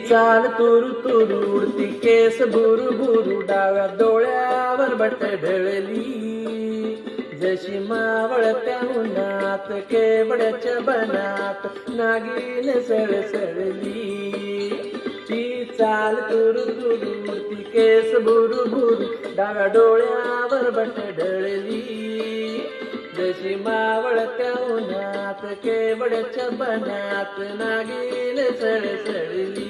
चाल तुरु तुरु उडती केस बुरु बुरु डाव्या डोळ्यावर बट ढळली जशी मावळत्या उन्हात केवड्याच्या बनात नागिन सळसळली ती चाल तुरु तुरु उडती केस बुरु बुरु डाव्या डोळ्यावर बट ढळली जशी मावळत्या उन्हात केवड्याच्या बनात नागिन सळसळली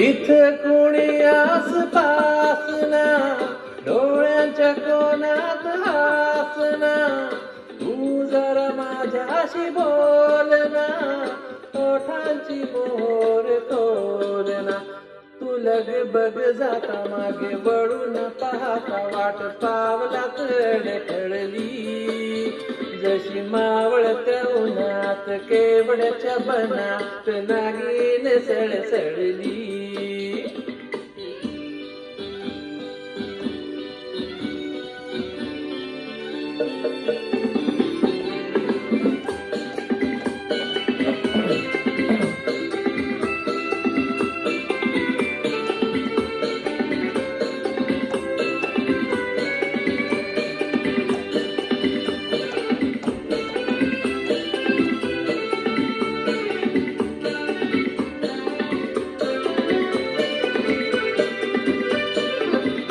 इथं कोणी आसपासना डोळ्यांच्या कोणात हासना तू जरा माझ्याशी बोलना ओठांची मोहर खोलना तू लग बग जाता मागे वळून पाहता वाट पावलात अडखळली जशी मावळत्या उन्हात केवड्याच्या बनात नागिन सळसळली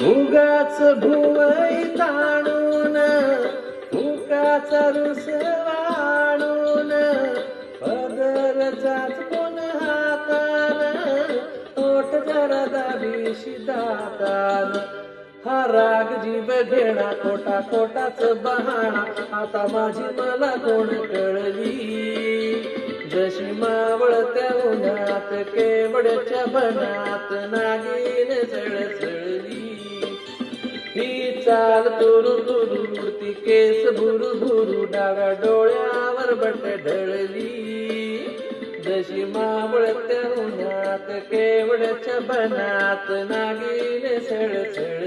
उगाच भुवई ताणून फुकाचा रुस वाणून पदर कोण हातान ओठ जरा दाबीशी दातान हा राग जीव घेणा खोटा खोटाच बहाणा आता माझी मला कोण कळली जशी मावळत्या उन्हात केवड्याच्या बनात नागिन सळसळली ही चाल तुरु तुरु उडती केस बुरु बुरु डाव्या डोळ्यावर बट ढळली जशी मावळत्या उन्हात केवड्याच्या बनात नागिन सळसळली